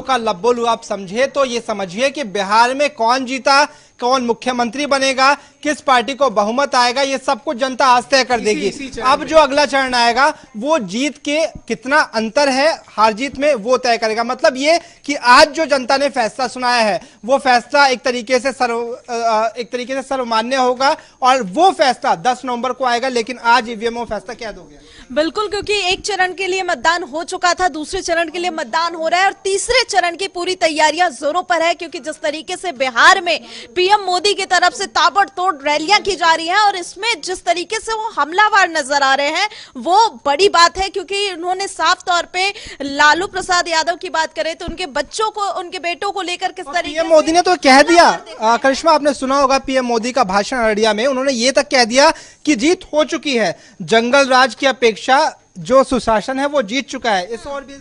का लब्बोलू आप समझे तो ये समझिए कि बिहार में कौन जीता, कौन मुख्यमंत्री बनेगा, किस पार्टी को बहुमत आएगा, ये सब कुछ जनता आज तय कर देगी। अब जो अगला चरण आएगा वो जीत के कितना अंतर है हार जीत में वो तय करेगा। मतलब ये कि आज जो जनता ने फैसला सुनाया है वो फैसला एक तरीके से सर्वमान्य होगा और वो फैसला 10 नवंबर को आएगा। लेकिन आज ईवीएम में फैसला क्या दोगे? बिल्कुल, क्योंकि एक चरण के लिए मतदान हो चुका था, दूसरे चरण के लिए मतदान हो रहा है और तीसरे चरण की पूरी तैयारियां जोरों पर है। क्योंकि जिस तरीके से बिहार में पीएम मोदी की तरफ से ताबड़तोड़ रैलियां की जा रही हैं और इसमें जिस तरीके से वो हमलावर नजर आ रहे हैं वो बड़ी बात है। क्योंकि उन्होंने साफ तौर पे लालू प्रसाद यादव की बात करें तो उनके बच्चों को, उनके बेटों को लेकर किस तरीके पीएम मोदी ने तो कह दिया, करिश्मा आपने सुना होगा पीएम मोदी का भाषण अररिया में, उन्होंने ये तक कह दिया कि जीत हो चुकी है, जंगल राज की अपेक्षा जो सुशासन है वो जीत चुका है। इस और भी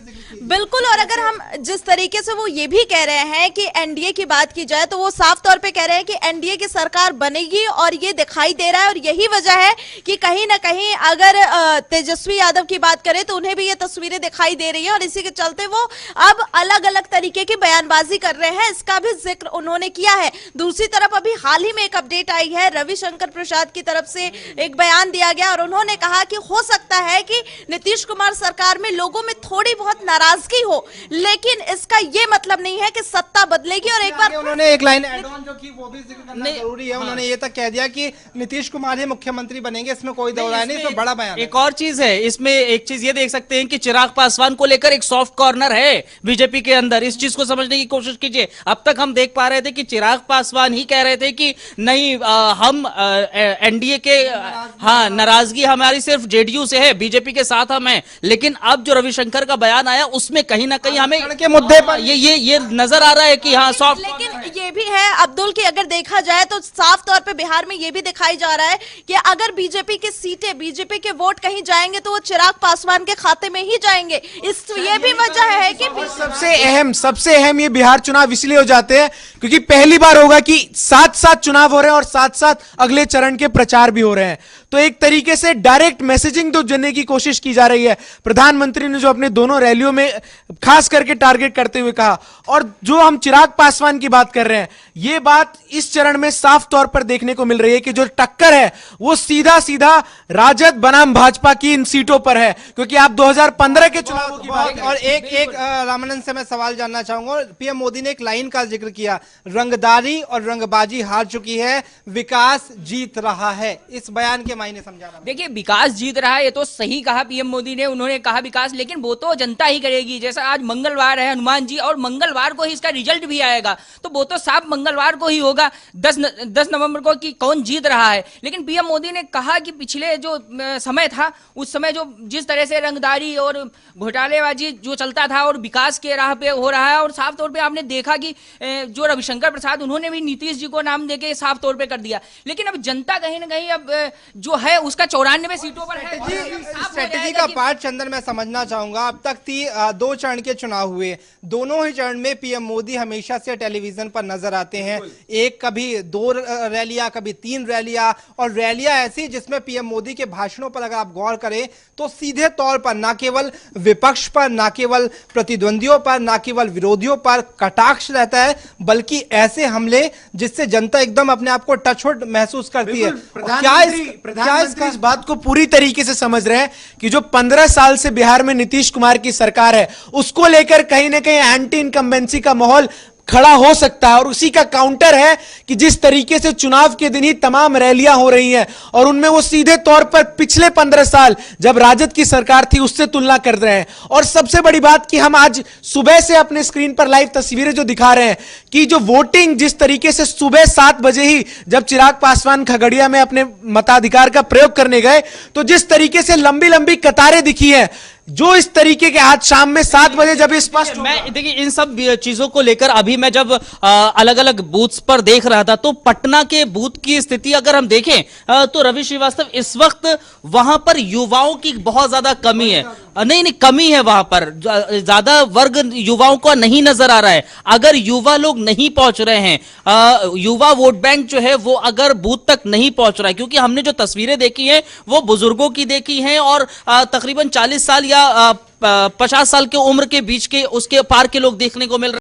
बिल्कुल, और अगर हम जिस तरीके से वो ये भी कह रहे हैं कि एनडीए की बात की जाए तो वो साफ तौर पे कह रहे हैं कि एनडीए की सरकार बनेगी और ये दिखाई दे रहा है। और यही वजह है कि कहीं ना कहीं अगर तेजस्वी यादव की बात करें तो उन्हें भी ये तस्वीरें दिखाई दे रही है और इसी के चलते वो अब अलग अलग तरीके की बयानबाजी कर रहे हैं, इसका भी जिक्र उन्होंने किया है। दूसरी तरफ अभी हाल ही में एक अपडेट आई है, रविशंकर प्रसाद की तरफ से एक बयान दिया गया और उन्होंने कहा कि हो सकता है कि नीतीश कुमार सरकार में लोगों में थोड़ी बहुत नाराजगी हो, लेकिन इसका ये मतलब नहीं है कि सत्ता बदलेगी। और एक बार उन्होंने एक लाइन ऐड ऑन जो की वो भी जिक्र करना जरूरी है, उन्होंने ये तक कह दिया कि नीतीश कुमार ही मुख्यमंत्री बनेंगे, इसमें कोई दो राय नहीं। इसमें बड़ा बयान एक और चीज है, इसमें एक चीज ये देख सकते हैं कि चिराग पासवान को लेकर एक सॉफ्ट कॉर्नर है बीजेपी के अंदर, इस चीज को समझने की कोशिश कीजिए। अब तक हम देख पा रहे थे कि चिराग पासवान ही कह रहे थे कि नहीं हम एनडीए के नाराजगी हमारी सिर्फ जेडीयू से है, बीजेपी के साथ हम हैं। लेकिन अब जो रविशंकर का बयान आया उसमें कहीं ना कहीं हमें के मुद्दे पर ये नजर आ रहा है कि हाँ सॉफ्ट। लेकिन ये भी है अब्दुल कि अगर देखा जाए तो साफ तौर पे बिहार में ये भी दिखाई जा रहा है कि अगर बीजेपी की सीटें, बीजेपी के वोट कहीं जाएंगे तो वो चिराग पासवान के खाते में ही जाएंगे। इस ये भी वजह है कि सबसे अहम ये बिहार चुनाव इसलिए हो जाते हैं क्योंकि पहली बार होगा कि साथ साथ चुनाव हो रहे हैं और साथ साथ अगले चरण के प्रचार भी हो रहे हैं। तो एक तरीके से डायरेक्ट मैसेजिंग तो देने की कोशिश की जा रही है। प्रधानमंत्री ने जो अपने दोनों रैलियों में खास करके टारगेट करते हुए कहा, और जो हम चिराग पासवान की बात कर रहे हैं, ये बात इस चरण में साफ तौर पर देखने को मिल रही है कि जो टक्कर है वो सीधा सीधा राजद बनाम भाजपा की इन सीटों पर है। क्योंकि आप 2015 के चुनावों की बात और एक रामानंद से मैं सवाल जानना चाहूंगा। पीएम मोदी ने एक लाइन का जिक्र किया, रंगदारी और रंगबाजी हार चुकी है, विकास जीत रहा है। इस बयान के मायने समझाना। देखिए, विकास जीत रहा है ये तो सही कहा पीएम मोदी ने, उन्होंने कहा विकास, लेकिन वो तो जनता ही करेगी। जैसा आज मंगलवार है हनुमान जी, और मंगलवार को ही इसका रिजल्ट भी आएगा, तो वो तो साफ मंगलवार को ही होगा 10 नवंबर को कि कौन जीत रहा है। लेकिन पीएम मोदी ने कहा कि पिछले जो समय था उस समय जो जिस तरह से रंगदारी और घोटालेबाजी जो चलता था और विकास के राह पे हो रहा है, और साफ तौर पे आपने देखा कि जो रविशंकर प्रसाद उन्होंने भी नीतीश जी को नाम देके साफ तौर पे कर दिया। लेकिन अब जनता कहीं ना कहीं अब जो है उसका 94 सीटों पर है। स्ट्रेटेजी का पार्ट चंदन मैं समझना चाहूंगा। अब तक 2 चरण के चुनाव हुए, दोनों ही चरण में पीएम मोदी हमेशा से टेलीविजन पर नजर आते हैं। एक कभी 2 रैलियां, कभी 3 रैलियां, और रैलियां ऐसी जिसमें पीएम मोदी के भाषणों पर अगर आप गौर करें तो सीधे तौर पर ना केवल विपक्ष पर, ना केवल प्रतिद्वंदियों पर, ना केवल विरोधियों पर कटाक्ष रहता है, बल्कि ऐसे हमले जिससे जनता एकदम अपने आप को टचवुड महसूस करती है। प्रधानमंत्री इस बात को पूरी तरीके से समझ रहे हैं कि जो 15 साल से बिहार में नीतीश कुमार की सरकार है उसको लेकर कहीं ना कहीं एंटी इनकम्बेंसी का माहौल खड़ा हो सकता है। और उसी का काउंटर है कि जिस तरीके से चुनाव के दिन ही तमाम रैलियां हो रही हैं और उनमें वो सीधे तौर पर पिछले 15 साल जब राजद की सरकार थी उससे तुलना कर रहे हैं। और सबसे बड़ी बात कि हम आज सुबह से अपने स्क्रीन पर लाइव तस्वीरें जो दिखा रहे हैं कि जो वोटिंग जिस तरीके से सुबह 7 बजे ही जब चिराग पासवान खगड़िया में अपने मताधिकार का प्रयोग करने गए तो जिस तरीके से लंबी लंबी कतारें दिखी है, जो इस तरीके के आज शाम में 7 बजे जब स्पष्ट, मैं देखिए इन सब चीजों को लेकर अभी मैं जब अलग अलग बूथ्स पर देख रहा था तो पटना के बूथ की स्थिति अगर हम देखें तो रवि श्रीवास्तव इस वक्त वहां पर युवाओं की बहुत ज्यादा कमी है। नहीं कमी है, वहां पर ज्यादा वर्ग युवाओं को नहीं नजर आ रहा है। अगर युवा लोग नहीं पहुंच रहे हैं, युवा वोट बैंक जो है वो अगर बूथ तक नहीं पहुंच रहा है, क्योंकि हमने जो तस्वीरें देखी हैं वो बुजुर्गों की देखी हैं और तकरीबन 40 साल या 50 साल के उम्र के बीच के उसके पार के लोग देखने को मिल रहे हैं।